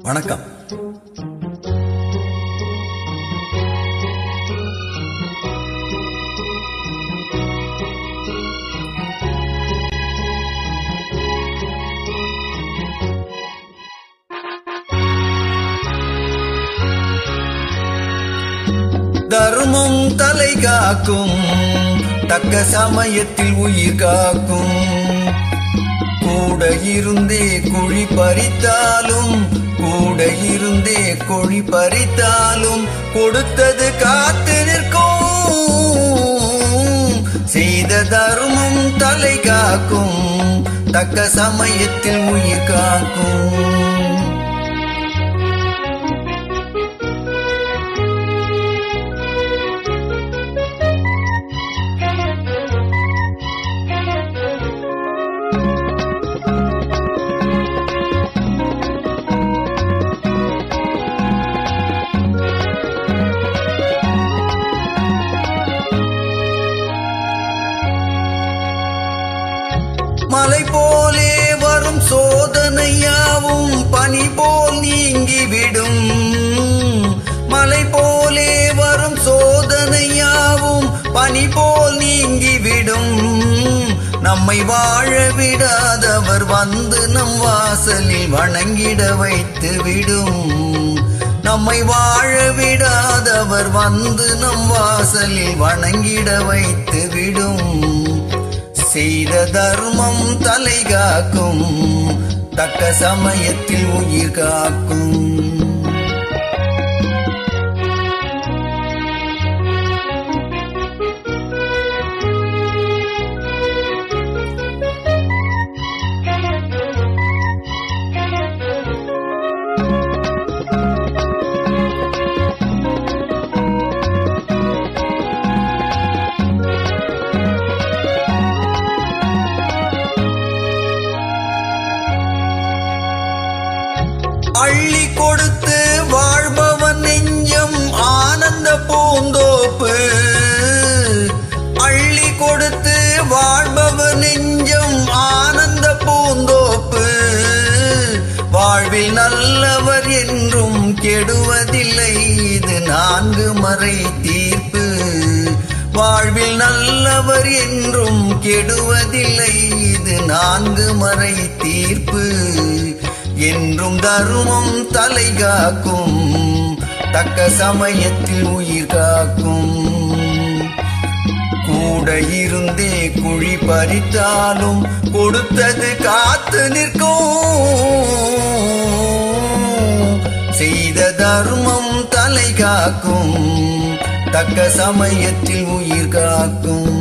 வணக்கம். தர்மம் தலை காக்கும், தக்க சமயத்தில் உயிர் காக்கும். கூட இருந்தே குழி பறித்தாலும், கூட இருந்தே குழி பறித்தாலும் கொடுத்தது காத்து நிற்கும். செய்த தர்மம் தலை காக்கும், தக்க சமயத்தில் உயிர் காக்கும். மலை போலே வரும் சோதனையாவும் பனி போல் நீங்கிவிடும். மலை போலே வரும் சோதனையாவும் பனி போல் நீங்கிவிடும். நம்மை வாழ விடாதவர் வந்து நம் வாசலில் வணங்கிட வைத்து விடும். நம்மை வாழ விடாதவர் வந்து நம் வாசலில் வணங்கிட வைத்து விடும். செய்த தர்மம் தலை காக்கும், தக்க சமயத்தில் உயிர் காக்கும். அள்ளி கொடுத்து வாழ்பவன் நெஞ்சம் ஆனந்த பூந்தோப்பு. அள்ளி கொடுத்து வாழ்பவன் நெஞ்சம் ஆனந்த பூந்தோப்பு. வாழ்வில் நல்லவர் என்றும் கெடுவதில்லை, இது 4 மறை தீர்ப்பு. வாழ்வில் நல்லவர் என்றும் கெடுவதில்லை, இது 4 மறை தீர்ப்பு. என்றும் தர்மம் தலை காக்கும், தக்க சமயத்தில் உயிர் காக்கும். கூட இருந்தே குழி பறித்தாலும் கொடுத்தது காத்து நிற்கும். செய்த தர்மம் தலை காக்கும், தக்க சமயத்தில் உயிர் காக்கும்.